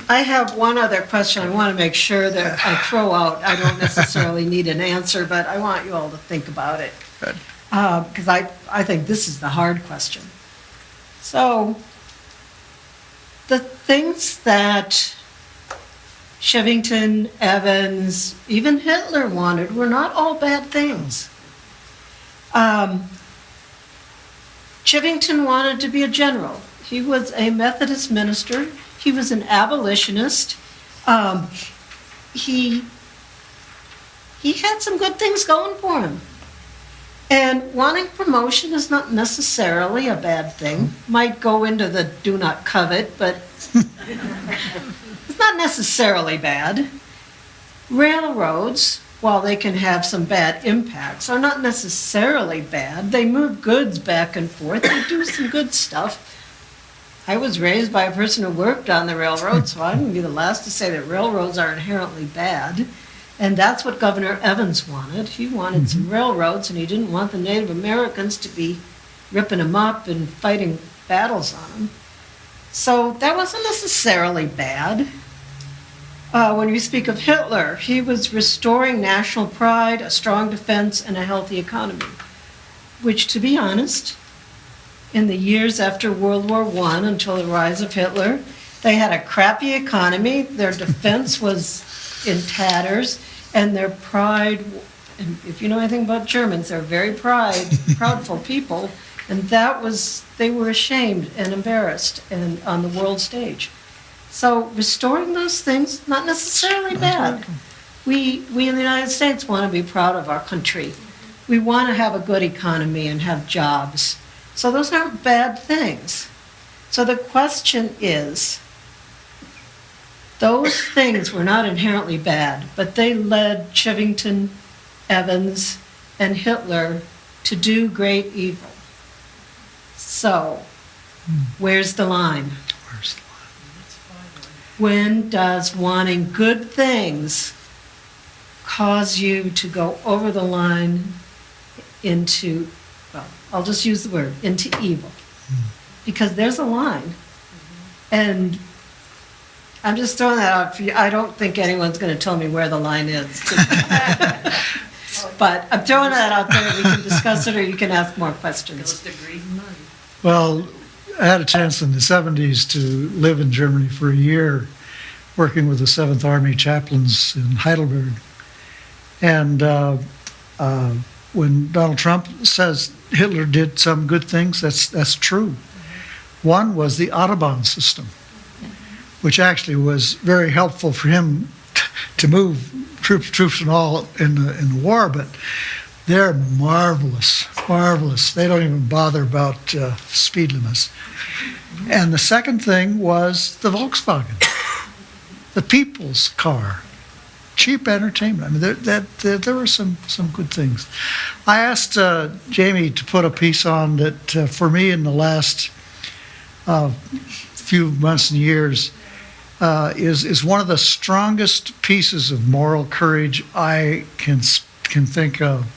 I have one other question I want to make sure that I throw out. I don't necessarily need an answer, but I want you all to think about it. Good. Because I think this is the hard question. So, the things that Chivington, Evans, even Hitler wanted were not all bad things. Chivington wanted to be a general. He was a Methodist minister. He was an abolitionist. He had some good things going for him. And wanting promotion is not necessarily a bad thing. Might go into the do not covet, but it's not necessarily bad. Railroads, while they can have some bad impacts, are not necessarily bad. They move goods back and forth. They do some good stuff. I was raised by a person who worked on the railroad, so I'm going to be the last to say that railroads are inherently bad. And that's what Governor Evans wanted. He wanted some railroads, and he didn't want the Native Americans to be ripping them up and fighting battles on them. So that wasn't necessarily bad. When we speak of Hitler, he was restoring national pride, a strong defense, and a healthy economy, which, to be honest, in the years after World War I until the rise of Hitler, they had a crappy economy, their defense was in tatters, and their pride, and if you know anything about Germans, they're very proudful people, and they were ashamed and embarrassed and on the world stage. So restoring those things, not necessarily bad. We in the United States want to be proud of our country. We want to have a good economy and have jobs. So those aren't bad things. So the question is, those things were not inherently bad, but they led Chivington, Evans, and Hitler to do great evil. So, where's the line? When does wanting good things cause you to go over the line into, well, I'll just use the word, into evil? Because there's a line. And I'm just throwing that out for you. I don't think anyone's going to tell me where the line is. But I'm throwing that out there. We can discuss it, or you can ask more questions. Well, I had a chance in the 70s to live in Germany for a year, working with the 7th Army chaplains in Heidelberg. And when Donald Trump says Hitler did some good things, that's true. One was the Autobahn system, which actually was very helpful for him to move troops and all in the war, but they're marvelous. They don't even bother about speed limits. And the second thing was the Volkswagen, the people's car, cheap entertainment. I mean, there were some good things. I asked Jamie to put a piece on that for me in the last few months and years is one of the strongest pieces of moral courage I can think of.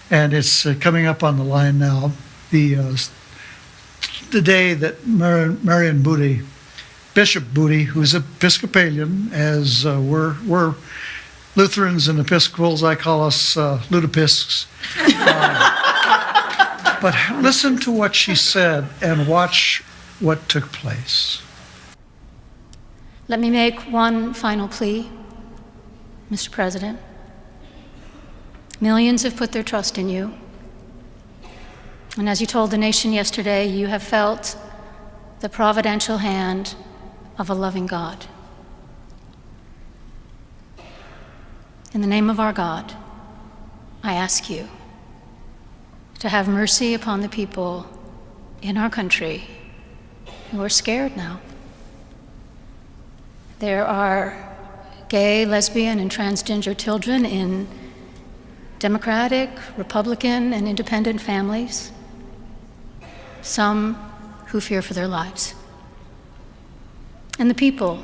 And it's coming up on the line now. The day that Marion Booty, Bishop Booty, who's Episcopalian, as we're Lutherans and Episcopals, I call us Ludapiscs. But listen to what she said and watch what took place. Let me make one final plea, Mr. President. Millions have put their trust in you. And as you told the nation yesterday, you have felt the providential hand of a loving God. In the name of our God, I ask you to have mercy upon the people in our country who are scared now. There are gay, lesbian, and transgender children in Democratic, Republican, and independent families, some who fear for their lives. And the people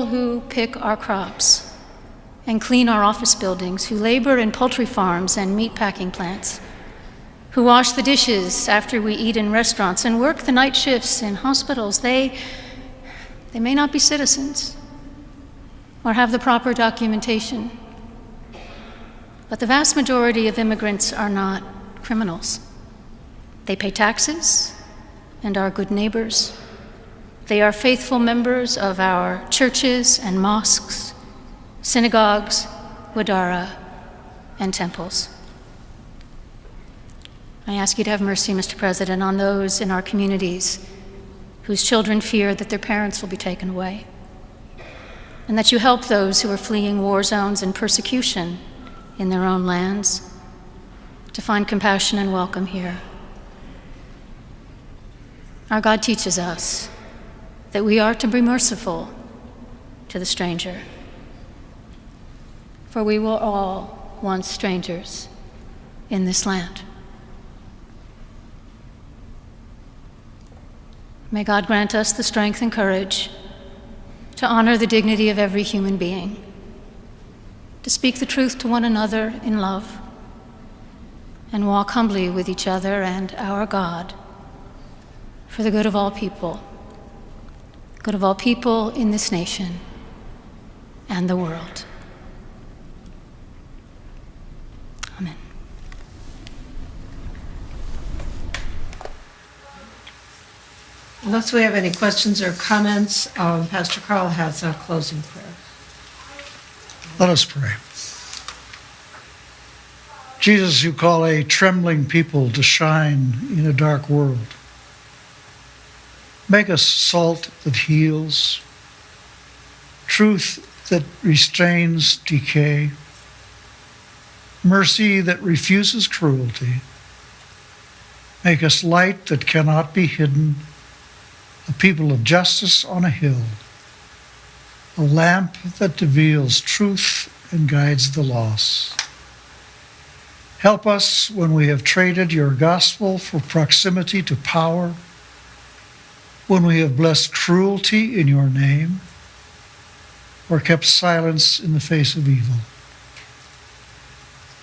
who pick our crops and clean our office buildings, who labor in poultry farms and meat packing plants, who wash the dishes after we eat in restaurants and work the night shifts in hospitals, they may not be citizens or have the proper documentation, but the vast majority of immigrants are not criminals. They pay taxes and are good neighbors. They are faithful members of our churches and mosques, synagogues, wadara, and temples. I ask you to have mercy, Mr. President, on those in our communities whose children fear that their parents will be taken away, and that you help those who are fleeing war zones and persecution in their own lands to find compassion and welcome here. Our God teaches us that we are to be merciful to the stranger, for we were all once strangers in this land. May God grant us the strength and courage to honor the dignity of every human being, to speak the truth to one another in love, and walk humbly with each other and our God for the good of all people in this nation and the world. Amen. Unless we have any questions or comments, Pastor Carl has a closing prayer. Let us pray. Jesus, you call a trembling people to shine in a dark world. Make us salt that heals, truth that restrains decay, mercy that refuses cruelty, Make us light that cannot be hidden, a people of justice on a hill, a lamp that reveals truth and guides the lost. Help us when we have traded your gospel for proximity to power, when we have blessed cruelty in your name, or kept silence in the face of evil.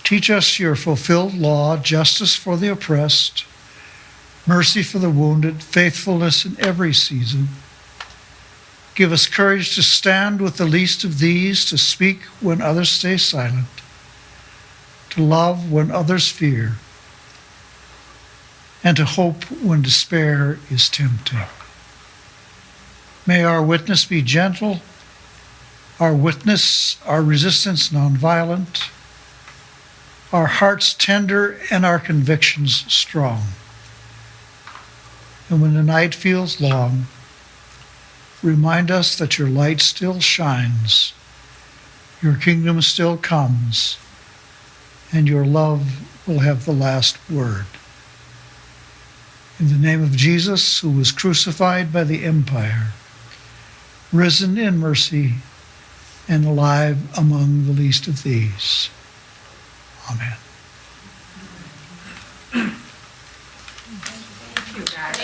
Teach us your fulfilled law, justice for the oppressed, mercy for the wounded, faithfulness in every season. Give us courage to stand with the least of these, to speak when others stay silent, to love when others fear, and to hope when despair is tempting. May our witness be gentle, our resistance nonviolent, our hearts tender, and our convictions strong. And when the night feels long, remind us that your light still shines, your kingdom still comes, and your love will have the last word. In the name of Jesus, who was crucified by the empire, risen in mercy, and alive among the least of these. Amen. Thank you, guys.